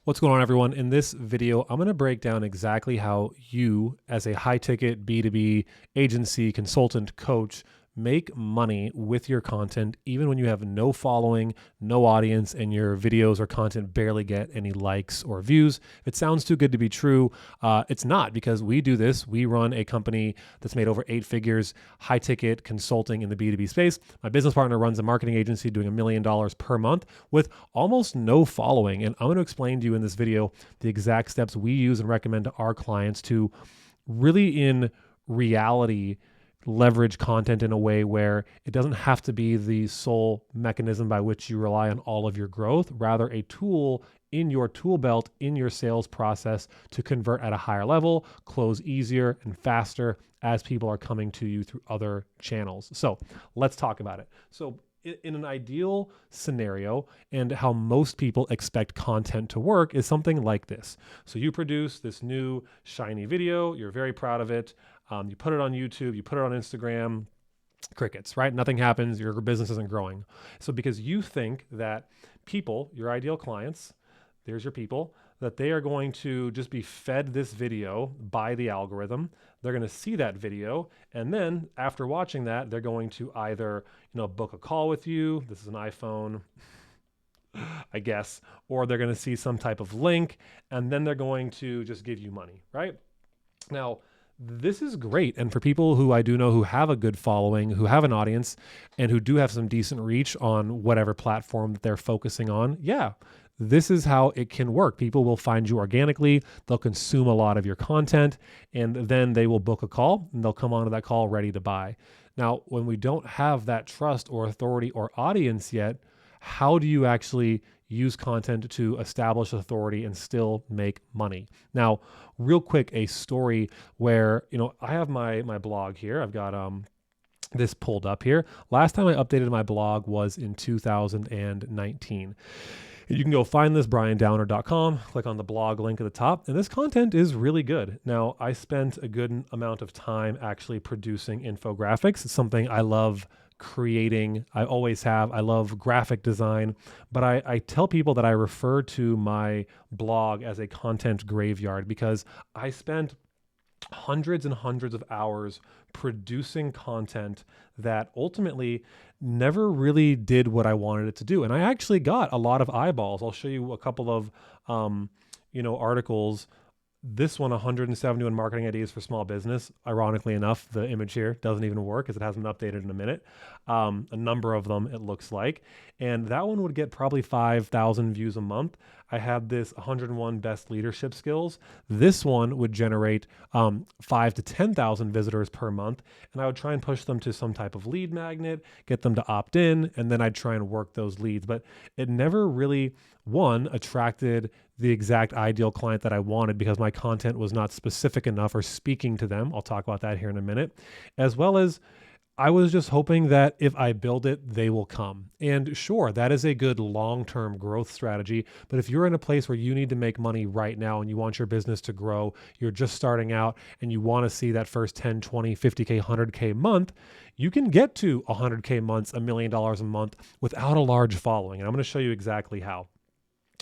What's going on, everyone? In this video, I'm going to break down exactly how you, as a high-ticket B2B agency, consultant, coach, make money with your content, even when you have no following, no audience, and your videos or content barely get any likes or views. If it sounds too good to be true, it's not, because we do this. We run a company that's made over 8 figures, high-ticket consulting in the B2B space. My business partner runs a marketing agency doing $1 million per month with almost no following. And I'm going to explain to you in this video the exact steps we use and recommend to our clients to really, in reality, leverage content in a way where it doesn't have to be the sole mechanism by which you rely on all of your growth, rather a tool in your tool belt, in your sales process to convert at a higher level, close easier and faster as people are coming to you through other channels. So let's talk about it. So in an ideal scenario, and how most people expect content to work, is something like this. So you produce this new shiny video, you're very proud of it. You put it on YouTube, you put it on Instagram, crickets, right? Nothing happens, your business isn't growing. So because you think that people, your ideal clients, there's your people, that they are going to just be fed this video by the algorithm. They're going to see that video. And then after watching that, they're going to either, book a call with you. This is an iPhone, I guess, or they're going to see some type of link, and then they're going to just give you money, right? Now, this is great. And for people who I do know who have a good following, who have an audience, and who do have some decent reach on whatever platform that they're focusing on, yeah, this is how it can work. People will find you organically. They'll consume a lot of your content, and then they will book a call, and they'll come onto that call ready to buy. Now, when we don't have that trust or authority or audience yet, how do you actually use content to establish authority and still make money? Now, real quick, a story where, I have my blog here. I've got this pulled up here. Last time I updated my blog was in 2019. You can go find this, briandownard.com, click on the blog link at the top, and this content is really good. Now, I spent a good amount of time actually producing infographics. It's something I love creating. I always have. I love graphic design, but I tell people that I refer to my blog as a content graveyard because I spent hundreds and hundreds of hours producing content that ultimately never really did what I wanted it to do. And I actually got a lot of eyeballs. I'll show you a couple of, articles. This one, 171 marketing ideas for small business. Ironically enough, the image here doesn't even work because it hasn't been updated in a minute. A number of them, it looks like. And that one would get probably 5,000 views a month. I had this 101 best leadership skills. This one would generate 5 to 10,000 visitors per month. And I would try and push them to some type of lead magnet, get them to opt in, and then I'd try and work those leads. But it never really, attracted the exact ideal client that I wanted because my content was not specific enough or speaking to them. I'll talk about that here in a minute. As well as I was just hoping that if I build it, they will come. And sure, that is a good long-term growth strategy. But if you're in a place where you need to make money right now and you want your business to grow, you're just starting out and you want to see that first 10, 20, 50K, 100K month, you can get to 100K months, $1 million a month without a large following. And I'm going to show you exactly how.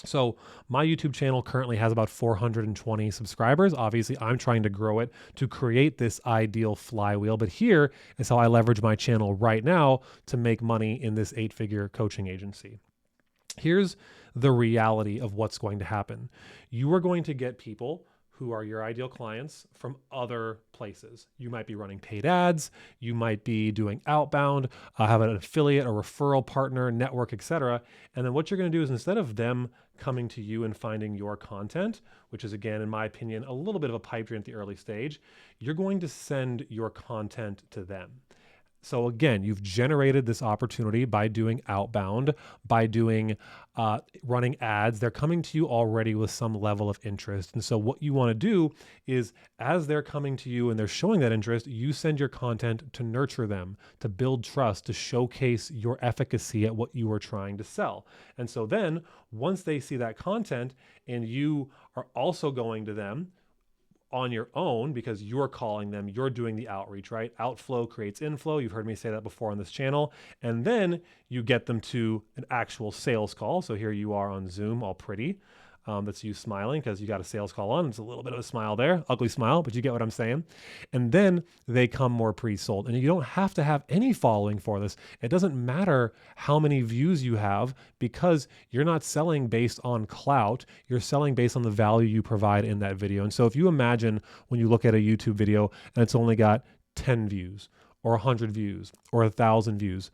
So my YouTube channel currently has about 420 subscribers. Obviously, I'm trying to grow it to create this ideal flywheel. But here is how I leverage my channel right now to make money in this 8-figure coaching agency. Here's the reality of what's going to happen. You are going to get people who are your ideal clients from other places. You might be running paid ads, you might be doing outbound, have an affiliate, a referral partner, network, etc. And then what you're going to do is, instead of them coming to you and finding your content, which is, again, in my opinion, a little bit of a pipe dream at the early stage, you're going to send your content to them. So again, you've generated this opportunity by doing outbound, by doing running ads. They're coming to you already with some level of interest. And so what you want to do is, as they're coming to you and they're showing that interest, you send your content to nurture them, to build trust, to showcase your efficacy at what you are trying to sell. And so then once they see that content and you are also going to them on your own because you're calling them, you're doing the outreach, right? Outflow creates inflow. You've heard me say that before on this channel. And then you get them to an actual sales call. So here you are on Zoom, all pretty. That's you smiling because you got a sales call on. It's a little bit of a smile there, ugly smile, but you get what I'm saying. And then they come more pre-sold. And you don't have to have any following for this. It doesn't matter how many views you have because you're not selling based on clout. You're selling based on the value you provide in that video. And so if you imagine when you look at a YouTube video and it's only got 10 views or 100 views or 1,000 views,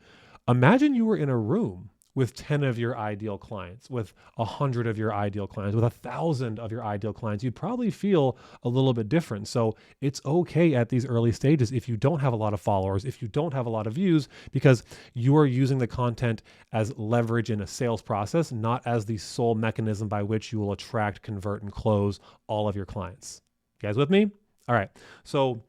imagine you were in a room with 10 of your ideal clients, with 100 of your ideal clients, with 1,000 of your ideal clients. You'd probably feel a little bit different. So it's okay at these early stages if you don't have a lot of followers, if you don't have a lot of views, because you are using the content as leverage in a sales process, not as the sole mechanism by which you will attract, convert, and close all of your clients. You guys with me? All right. So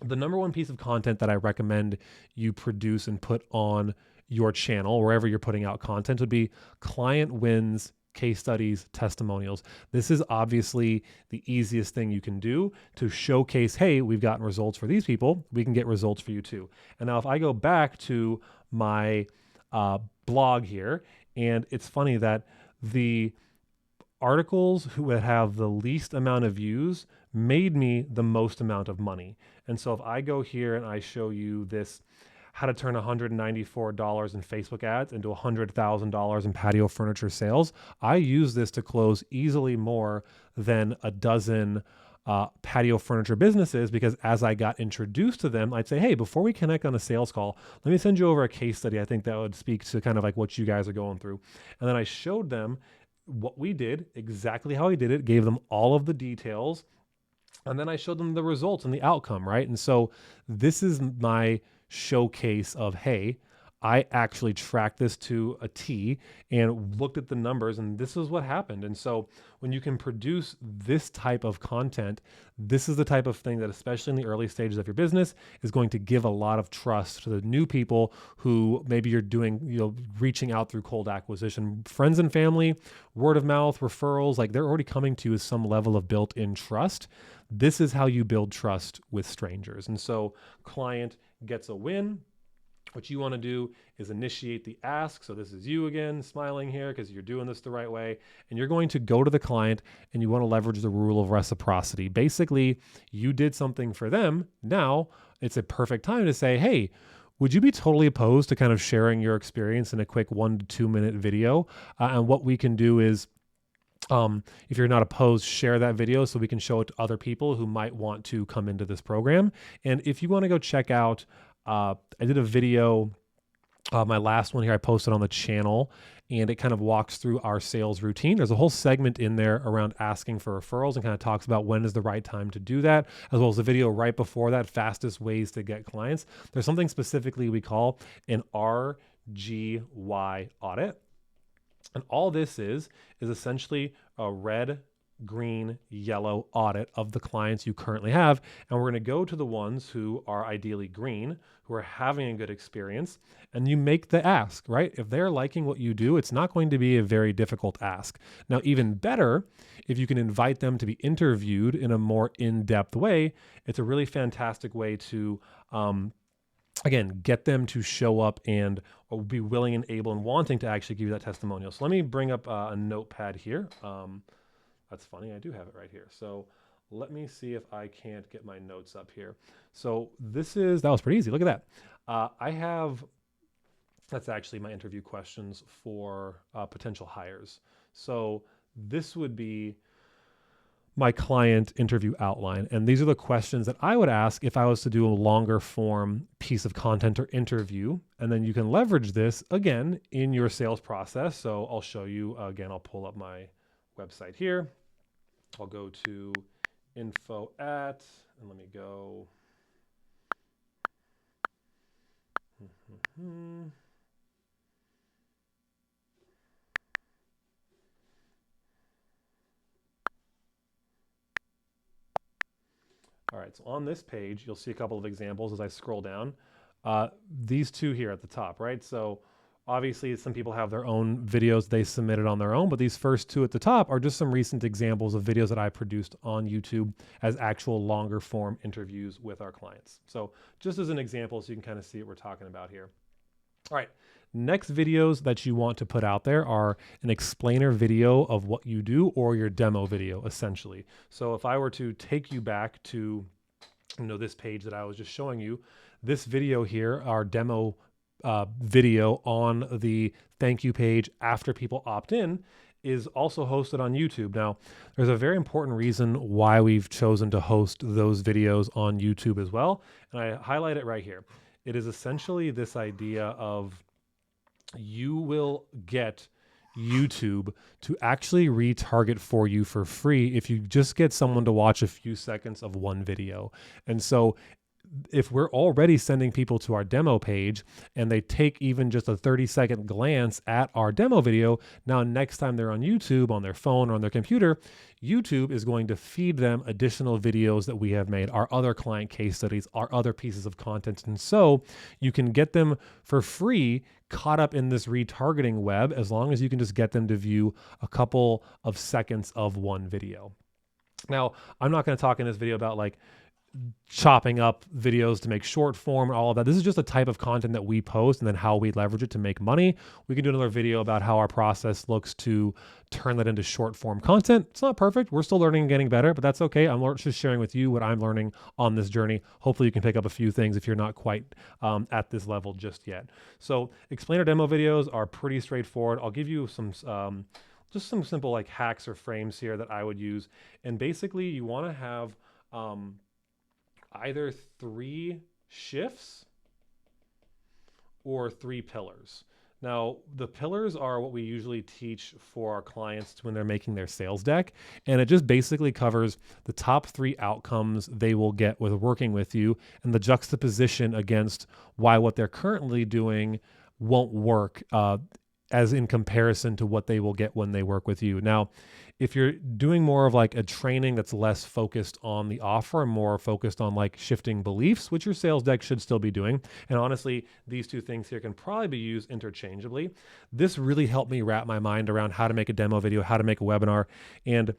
the number one piece of content that I recommend you produce and put on your channel, wherever you're putting out content, would be client wins, case studies, testimonials. This is obviously the easiest thing you can do to showcase, hey, we've gotten results for these people. We can get results for you too. And now if I go back to my blog here, and it's funny that the articles who would have the least amount of views made me the most amount of money. And so if I go here and I show you this, how to turn $194 in Facebook ads into $100,000 in patio furniture sales, I use this to close easily more than a dozen patio furniture businesses, because as I got introduced to them, I'd say, hey, before we connect on a sales call, let me send you over a case study. I think that would speak to kind of like what you guys are going through. And then I showed them what we did, exactly how I did it, gave them all of the details, and then I showed them the results and the outcome, right? And so this is my showcase of, hey, I actually tracked this to a T and looked at the numbers, and this is what happened. And so when you can produce this type of content, this is the type of thing that, especially in the early stages of your business, is going to give a lot of trust to the new people who maybe you're doing, reaching out through cold acquisition, friends and family, word of mouth, referrals, like they're already coming to you with some level of built-in trust. This is how you build trust with strangers. And so client gets a win. What you want to do is initiate the ask. So this is you again, smiling here because you're doing this the right way. And you're going to go to the client and you want to leverage the rule of reciprocity. Basically, you did something for them. Now it's a perfect time to say, hey, would you be totally opposed to kind of sharing your experience in a quick 1 to 2 minute video? And what we can do is, if you're not opposed, share that video so we can show it to other people who might want to come into this program. And if you want to go check out, I did a video, my last one here I posted on the channel, and it kind of walks through our sales routine. There's a whole segment in there around asking for referrals and kind of talks about when is the right time to do that, as well as the video right before that, fastest ways to get clients. There's something specifically we call an RGY audit. And all this is essentially a red, green, yellow audit of the clients you currently have. And we're going to go to the ones who are ideally green, who are having a good experience, and you make the ask, right? If they're liking what you do, it's not going to be a very difficult ask. Now, even better, if you can invite them to be interviewed in a more in-depth way, it's a really fantastic way to, again, get them to show up and be willing and able and wanting to actually give you that testimonial. So let me bring up a notepad here. That's funny. I do have it right here. So let me see if I can't get my notes up here. So that was pretty easy. Look at that. That's actually my interview questions for potential hires. So this would be my client interview outline. And these are the questions that I would ask if I was to do a longer form piece of content or interview. And then you can leverage this again in your sales process. So I'll show you again, I'll pull up my website here. I'll go to info at, and let me go. All right, so on this page, you'll see a couple of examples as I scroll down. These two here at the top, right? So obviously some people have their own videos they submitted on their own, but these first two at the top are just some recent examples of videos that I produced on YouTube as actual longer form interviews with our clients. So just as an example, so you can kind of see what we're talking about here. All right, Next videos that you want to put out there are an explainer video of what you do or your demo video, essentially. So if I were to take you back to, this page that I was just showing you, this video here, our demo video on the thank you page after people opt in, is also hosted on YouTube. Now, there's a very important reason why we've chosen to host those videos on YouTube as well. And I highlight it right here. It is essentially this idea of you will get YouTube to actually retarget for you for free if you just get someone to watch a few seconds of one video. And so if we're already sending people to our demo page and they take even just a 30-second glance at our demo video, now next time they're on YouTube, on their phone or on their computer, YouTube is going to feed them additional videos that we have made, our other client case studies, our other pieces of content. And so you can get them for free caught up in this retargeting web as long as you can just get them to view a couple of seconds of one video. Now, I'm not going to talk in this video about like chopping up videos to make short form and all of that. This is just a type of content that we post and then how we leverage it to make money. We can do another video about how our process looks to turn that into short form content. It's not perfect. We're still learning and getting better, but that's okay. I'm just sharing with you what I'm learning on this journey. Hopefully you can pick up a few things if you're not quite at this level just yet. So explainer demo videos are pretty straightforward. I'll give you some just some simple like hacks or frames here that I would use. And basically you want to have either 3 shifts or 3 pillars. Now, the pillars are what we usually teach for our clients when they're making their sales deck. And it just basically covers the top 3 outcomes they will get with working with you and the juxtaposition against why what they're currently doing won't work as in comparison to what they will get when they work with you. Now, if you're doing more of like a training that's less focused on the offer and more focused on like shifting beliefs, which your sales deck should still be doing. And honestly, these 2 things here can probably be used interchangeably. This really helped me wrap my mind around how to make a demo video, how to make a webinar. And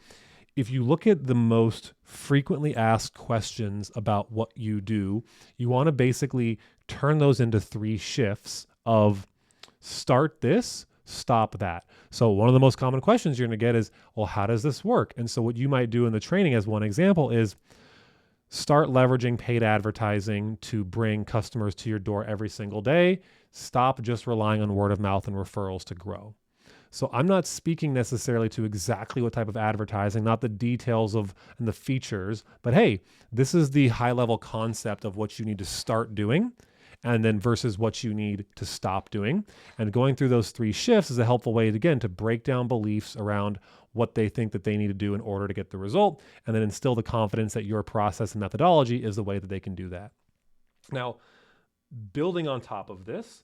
if you look at the most frequently asked questions about what you do, you want to basically turn those into 3 shifts of start this, stop that. So one of the most common questions you're going to get is, well, how does this work? And so what you might do in the training as one example is start leveraging paid advertising to bring customers to your door every single day. Stop just relying on word of mouth and referrals to grow. So I'm not speaking necessarily to exactly what type of advertising, not the details of and the features, but hey, this is the high level concept of what you need to start doing and then versus what you need to stop doing. And going through those 3 shifts is a helpful way, again, to break down beliefs around what they think that they need to do in order to get the result, and then instill the confidence that your process and methodology is the way that they can do that. Now, building on top of this,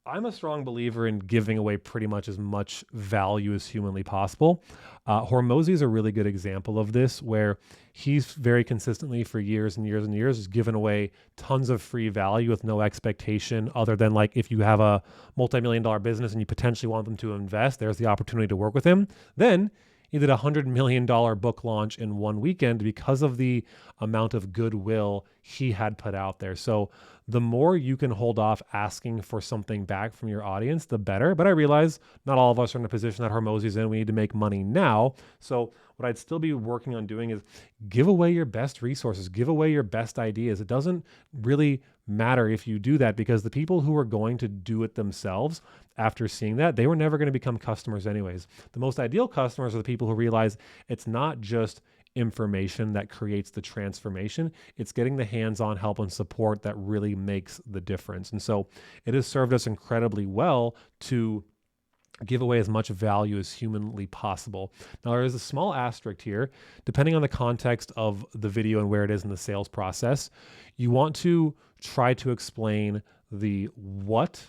I'm a strong believer in giving away pretty much as much value as humanly possible. Hormozi is a really good example of this, where he's very consistently for years and years and years has given away tons of free value with no expectation other than like if you have a multi-million-dollar business and you potentially want them to invest, there's the opportunity to work with him. Then he did a $100 million book launch in one weekend because of the amount of goodwill he had put out there. So the more you can hold off asking for something back from your audience, the better. But I realize not all of us are in a position that Hormozi's in. We need to make money now. So what I'd still be working on doing is give away your best resources, give away your best ideas. It doesn't really matter if you do that, because the people who are going to do it themselves after seeing that, they were never going to become customers anyways. The most ideal customers are the people who realize it's not just information that creates the transformation. It's getting the hands-on help and support that really makes the difference. And so it has served us incredibly well to give away as much value as humanly possible. Now, there is a small asterisk here. Depending on the context of the video and where it is in the sales process, you want to try to explain the what,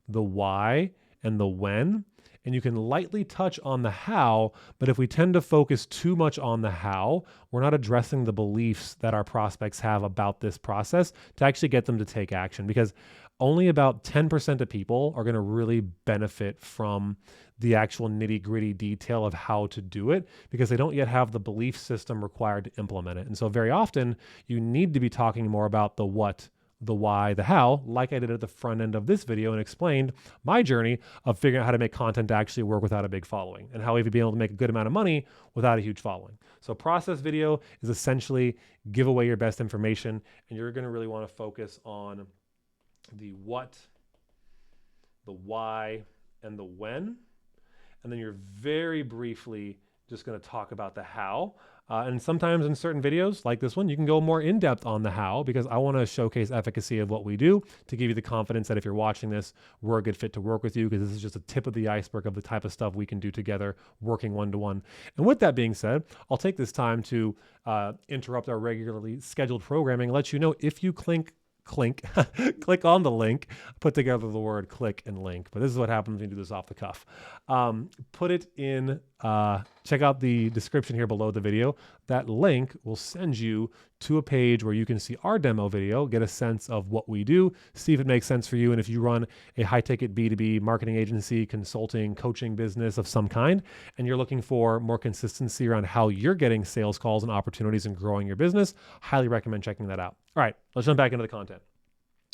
the why, and the when. And you can lightly touch on the how, but if we tend to focus too much on the how, we're not addressing the beliefs that our prospects have about this process to actually get them to take action, because only about 10% of people are going to really benefit from the actual nitty-gritty detail of how to do it, because they don't yet have the belief system required to implement it. And so very often you need to be talking more about the what the why, the how, like I did at the front end of this video and explained my journey of figuring out how to make content actually work without a big following and how we've been able to make a good amount of money without a huge following. So process video is essentially give away your best information, and you're going to really want to focus on the what, the why, and the when. And then you're very briefly just going to talk about the how. And sometimes in certain videos like this one, you can go more in depth on the how, because I want to showcase efficacy of what we do to give you the confidence that if you're watching this, we're a good fit to work with you, because this is just a tip of the iceberg of the type of stuff we can do together working one-to-one. And with that being said, I'll take this time to interrupt our regularly scheduled programming and let you know if you click on the link, put together the word click and link. But this is what happens when you do this off the cuff. Put it in, check out the description here below the video. That link will send you to a page where you can see our demo video, get a sense of what we do, see if it makes sense for you. And if you run a high ticket B2B marketing agency, consulting, coaching business of some kind, and you're looking for more consistency around how you're getting sales calls and opportunities and growing your business, highly recommend checking that out. All right, let's jump back into the content.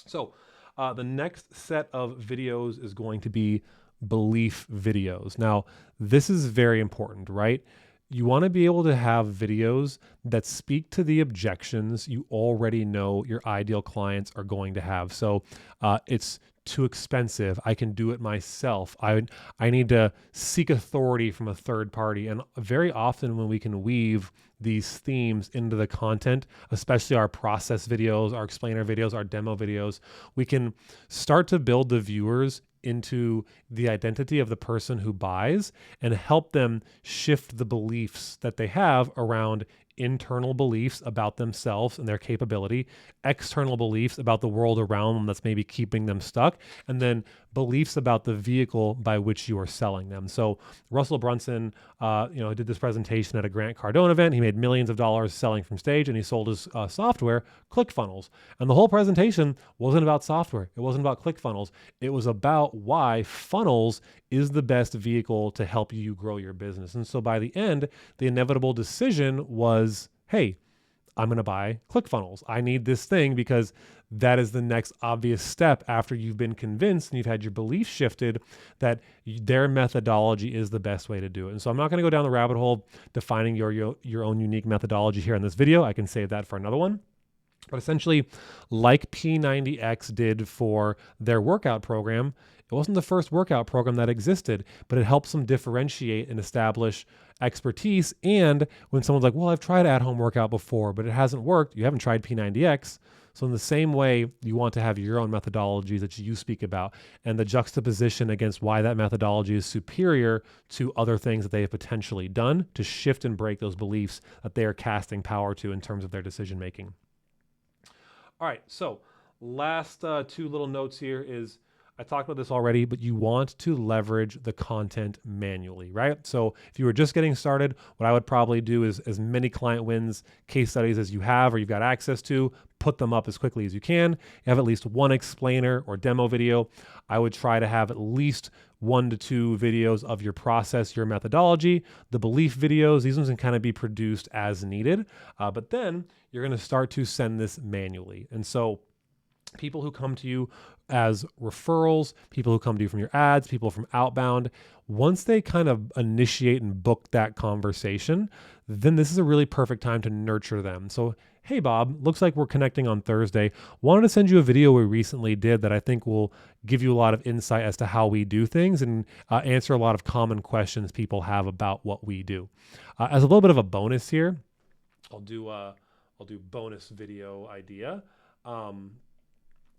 So the next set of videos is going to be belief videos. Now, this is very important, right? You want to be able to have videos that speak to the objections you already know your ideal clients are going to have. So it's too expensive. I can do it myself. I need to seek authority from a third party. And very often when we can weave these themes into the content, especially our process videos, our explainer videos, our demo videos, we can start to build the viewers into the identity of the person who buys and help them shift the beliefs that they have around internal beliefs about themselves and their capability, external beliefs about the world around them that's maybe keeping them stuck, and then beliefs about the vehicle by which you are selling them. So Russell Brunson, did this presentation at a Grant Cardone event. He made millions of dollars selling from stage, and he sold his software, ClickFunnels. And the whole presentation wasn't about software. It wasn't about ClickFunnels. It was about why funnels is the best vehicle to help you grow your business. And so by the end, the inevitable decision was, hey, I'm going to buy ClickFunnels. I need this thing because that is the next obvious step after you've been convinced and you've had your belief shifted that their methodology is the best way to do it. And so I'm not going to go down the rabbit hole defining your own unique methodology here in this video. I can save that for another one. But essentially, like P90X did for their workout program, it wasn't the first workout program that existed, but it helps them differentiate and establish expertise. And when someone's like, well, I've tried at-home workout before, but it hasn't worked, you haven't tried P90X. So in the same way, you want to have your own methodologies that you speak about and the juxtaposition against why that methodology is superior to other things that they have potentially done to shift and break those beliefs that they are casting power to in terms of their decision-making. All right, so last two little notes here is, I talked about this already, but you want to leverage the content manually, right? So if you were just getting started, what I would probably do is as many client wins, case studies as you have or you've got access to, put them up as quickly as you can. You have at least one explainer or demo video. I would try to have at least 1 to 2 videos of your process, your methodology. The belief videos, these ones can kind of be produced as needed, but then you're going to start to send this manually. And so people who come to you as referrals, people who come to you from your ads, people from outbound, once they kind of initiate and book that conversation, then this is a really perfect time to nurture them. So, hey, Bob, looks like we're connecting on Thursday. Wanted to send you a video we recently did that I think will give you a lot of insight as to how we do things and answer a lot of common questions people have about what we do. As a little bit of a bonus here, I'll do bonus video idea.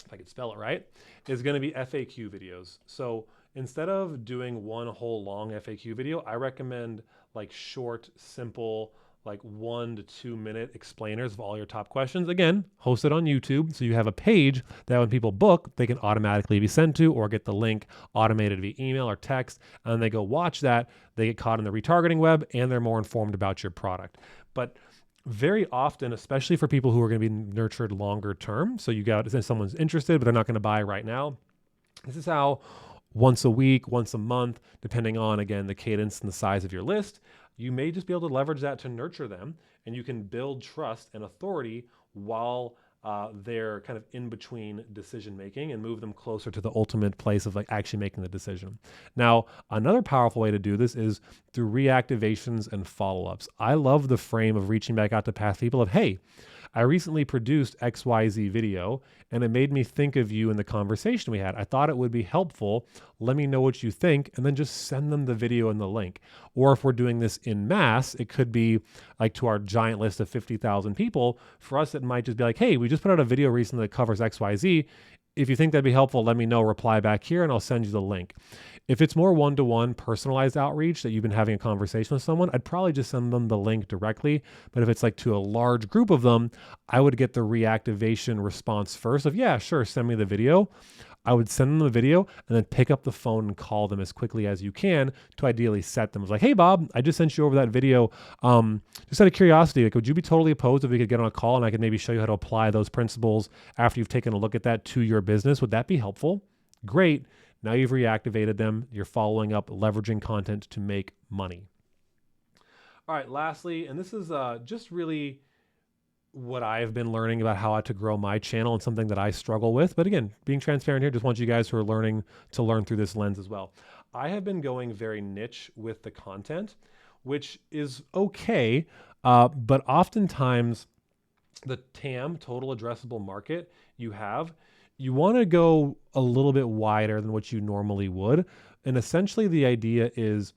If I could spell it right, is going to be FAQ videos. So instead of doing one whole long FAQ video, I recommend like short, simple, like 1 to 2 minute explainers of all your top questions. Again, hosted on YouTube. So you have a page that when people book, they can automatically be sent to or get the link automated via email or text. And then they go watch that. They get caught in the retargeting web and they're more informed about your product. But very often, especially for people who are going to be nurtured longer term, so you got someone's interested, but they're not going to buy right now. This is how once a week, once a month, depending on, again, the cadence and the size of your list, you may just be able to leverage that to nurture them, and you can build trust and authority while their kind of in between decision making and move them closer to the ultimate place of like actually making the decision. Now, another powerful way to do this is through reactivations and follow-ups. I love the frame of reaching back out to past people of, hey, I recently produced XYZ video and it made me think of you in the conversation we had. I thought it would be helpful. Let me know what you think, and then just send them the video and the link. Or if we're doing this in mass, it could be like to our giant list of 50,000 people. For us, it might just be like, hey, we just put out a video recently that covers XYZ. If you think that'd be helpful, let me know, reply back here, and I'll send you the link. If it's more one-to-one personalized outreach that you've been having a conversation with someone, I'd probably just send them the link directly. But if it's like to a large group of them, I would get the reactivation response first of, yeah, sure, send me the video. I would send them the video and then pick up the phone and call them as quickly as you can to ideally set them. It's like, hey, Bob, I just sent you over that video. Just out of curiosity, like, would you be totally opposed if we could get on a call and I could maybe show you how to apply those principles after you've taken a look at that to your business? Would that be helpful? Great. Now you've reactivated them. You're following up, leveraging content to make money. All right, lastly, and this is just really what I've been learning about how to grow my channel and something that I struggle with. But again, being transparent here, just want you guys who are learning to learn through this lens as well. I have been going very niche with the content, which is okay. But oftentimes the TAM, total addressable market you want to go a little bit wider than what you normally would. And essentially the idea is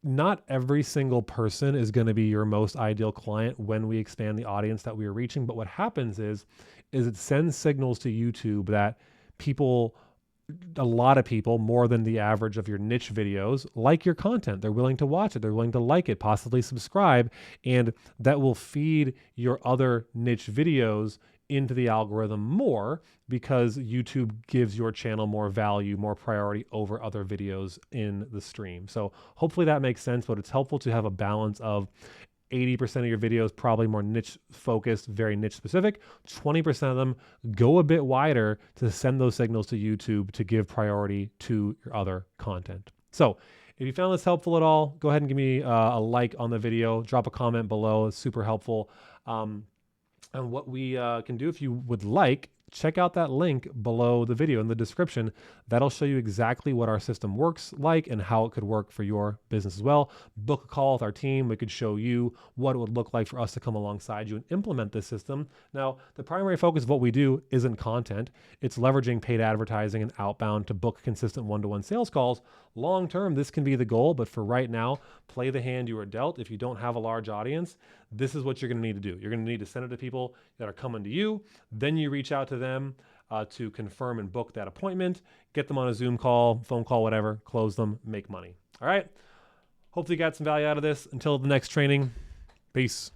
not every single person is going to be your most ideal client when we expand the audience that we are reaching. But what happens is it sends signals to YouTube that a lot of people, more than the average of your niche videos, like your content. They're willing to watch it. They're willing to like it, possibly subscribe. And that will feed your other niche videos into the algorithm more because YouTube gives your channel more value, more priority over other videos in the stream. So hopefully that makes sense, but it's helpful to have a balance of 80% of your videos probably more niche focused, very niche specific. 20% of them go a bit wider to send those signals to YouTube to give priority to your other content. So if you found this helpful at all, go ahead and give me a like on the video, drop a comment below. It's super helpful. And what we can do, if you would like, check out that link below the video in the description. That'll show you exactly what our system works like and how it could work for your business as well. Book a call with our team. We could show you what it would look like for us to come alongside you and implement this system. Now, the primary focus of what we do isn't content. It's leveraging paid advertising and outbound to book consistent one-to-one sales calls. Long term, this can be the goal, but for right now, play the hand you are dealt. If you don't have a large audience, this is what you're going to need to do. You're going to need to send it to people that are coming to you. Then you reach out to them to confirm and book that appointment, get them on a Zoom call, phone call, whatever, close them, make money. All right. Hopefully you got some value out of this. Until the next training, peace.